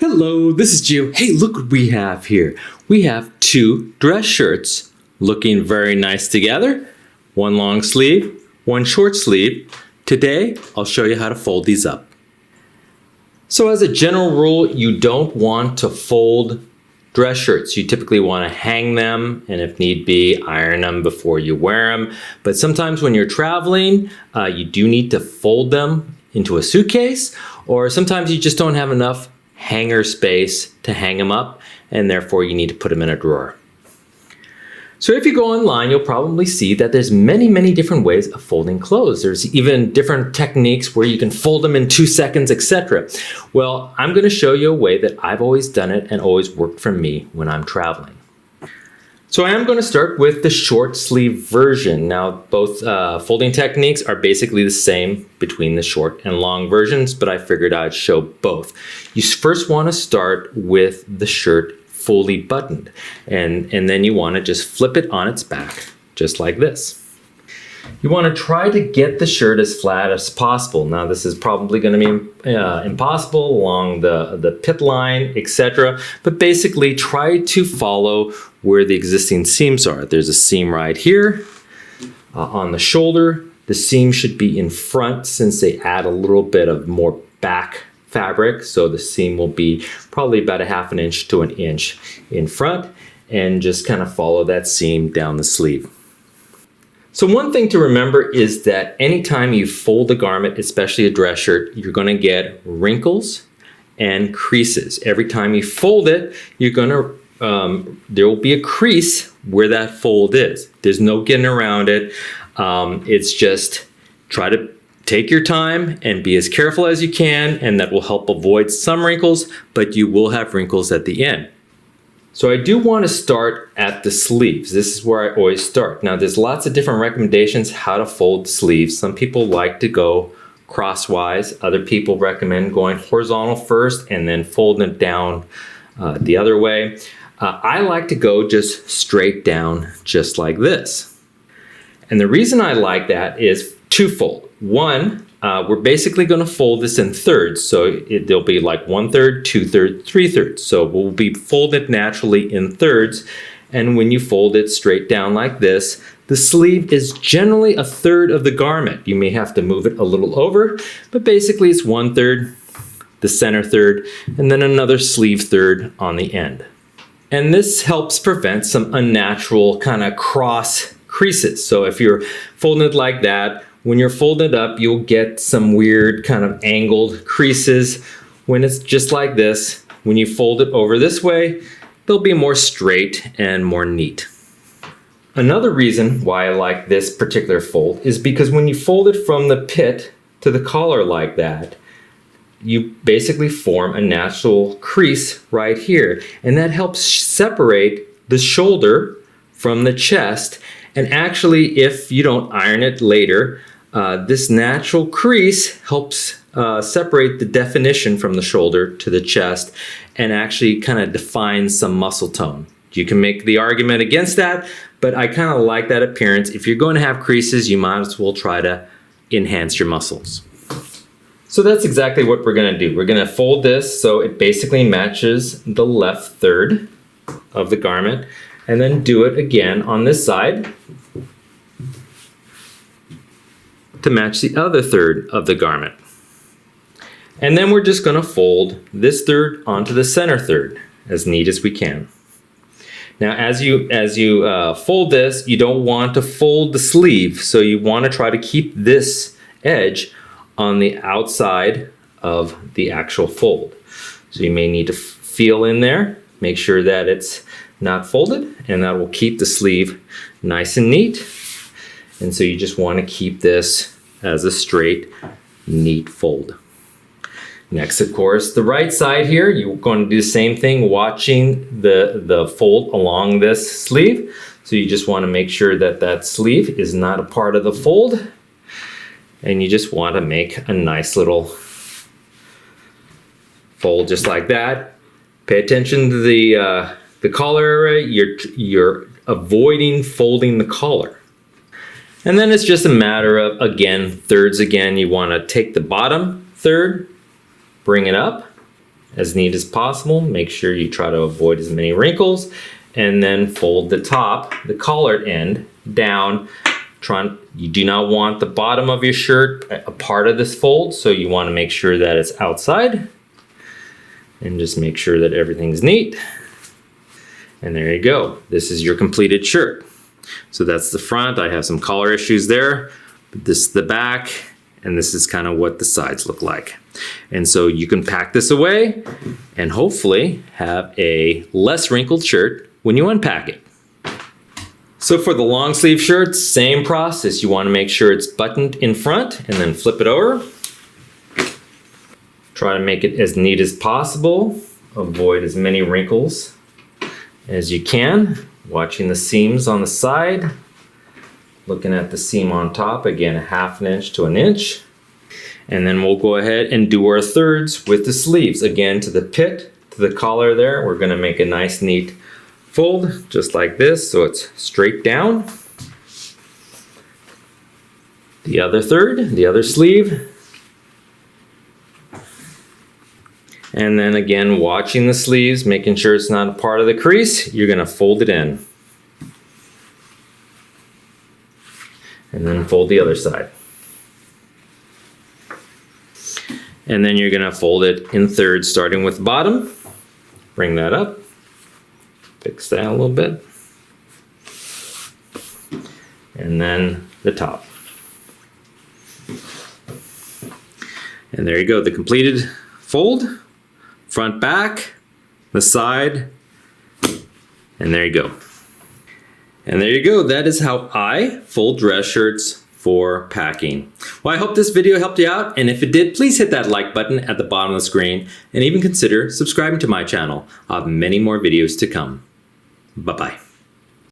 Hello, this is Gio. Hey, look what we have here. We have two dress shirts looking very nice together. One long sleeve, one short sleeve. Today, I'll show you how to fold these up. So as a general rule, you don't want to fold dress shirts. You typically want to hang them and if need be, iron them before you wear them. But sometimes when you're traveling, you do need to fold them into a suitcase, or sometimes you just don't have enough hanger space to hang them up, and therefore you need to put them in a drawer. So if you go online, you'll probably see that there's many different ways of folding clothes. There's even different techniques where you can fold them in 2 seconds, etc. Well, I'm going to show you a way that I've always done it and always worked for me when I'm traveling. So I am going to start with the short sleeve version. Now, both folding techniques are basically the same between the short and long versions, but I figured I'd show both. You first want to start with the shirt fully buttoned, and then you want to just flip it on its back, just like this. You want to try to get the shirt as flat as possible. Now this is probably going to be impossible along the pit line, etc. But basically try to follow where the existing seams are. There's a seam right here on the shoulder. The seam should be in front since they add a little bit of more back fabric. So the seam will be probably about a 1/2 inch to 1 inch in front, and just kind of follow that seam down the sleeve. So one thing to remember is that anytime you fold a garment, especially a dress shirt, you're going to get wrinkles and creases. Every time you fold it, there will be a crease where that fold is. There's no getting around it. It's just try to take your time and be as careful as you can, and that will help avoid some wrinkles, but you will have wrinkles at the end. So I do want to start at the sleeves. This is where I always start. Now there's lots of different recommendations how to fold sleeves. Some people like to go crosswise. Other people recommend going horizontal first and then folding it down the other way. I like to go just straight down, just like this. And the reason I like that is twofold. One, we're basically going to fold this in thirds. So there'll be like 1/3, 2/3, 3/3. So we'll be folded naturally in thirds. And when you fold it straight down like this, the sleeve is generally 1/3 of the garment. You may have to move it a little over, but basically it's 1/3, the center third, and then another sleeve third on the end. And this helps prevent some unnatural kind of cross creases. So if you're folding it like that, when you're folded up, you'll get some weird kind of angled creases. When it's just like this, when you fold it over this way, they'll be more straight and more neat. Another reason why I like this particular fold is because when you fold it from the pit to the collar like that, you basically form a natural crease right here. And that helps separate the shoulder from the chest. And actually, if you don't iron it later, this natural crease helps separate the definition from the shoulder to the chest and actually kind of defines some muscle tone. You can make the argument against that, but I kind of like that appearance. If you're going to have creases, you might as well try to enhance your muscles. So that's exactly what we're going to do. We're going to fold this so it basically matches the left third of the garment, and then do it again on this side to match the other third of the garment. And then we're just going to fold this third onto the center third as neat as we can. Now as you fold this, you don't want to fold the sleeve, so you want to try to keep this edge on the outside of the actual fold. So you may need to feel in there, make sure that it's not folded, and that will keep the sleeve nice and neat. And so you just want to keep this as a straight, neat fold. Next, of course, the right side here, you're going to do the same thing, watching the fold along this sleeve. So you just want to make sure that that sleeve is not a part of the fold. And you just want to make a nice little fold just like that. Pay attention to the collar area. You're avoiding folding the collar. And then it's just a matter of, again, thirds again. You want to take the bottom third, bring it up, as neat as possible. Make sure you try to avoid as many wrinkles, and then fold the top, the collared end, down. You do not want the bottom of your shirt a part of this fold, so you want to make sure that it's outside. And just make sure that everything's neat. And there you go. This is your completed shirt. So that's the front. I have some collar issues there, but this is the back, and this is kind of what the sides look like. And so you can pack this away and hopefully have a less wrinkled shirt when you unpack it. So for the long sleeve shirts, same process. You want to make sure it's buttoned in front and then flip it over. Try to make it as neat as possible. Avoid as many wrinkles as you can. Watching the seams on the side. Looking at the seam on top, again, 1/2 inch to 1 inch. And then we'll go ahead and do our thirds with the sleeves. Again, to the pit, to the collar there, we're gonna make a nice neat fold, just like this, so it's straight down. The other third, the other sleeve. And then again, watching the sleeves, making sure it's not a part of the crease, you're gonna fold it in. And then fold the other side. And then you're gonna fold it in thirds, starting with the bottom. Bring that up. Fix that a little bit. And then the top. And there you go, the completed fold. Front, back, the side, and there you go. And there you go, that is how I fold dress shirts for packing. Well, I hope this video helped you out, and if it did, please hit that like button at the bottom of the screen, and even consider subscribing to my channel. I'll have many more videos to come. Bye-bye.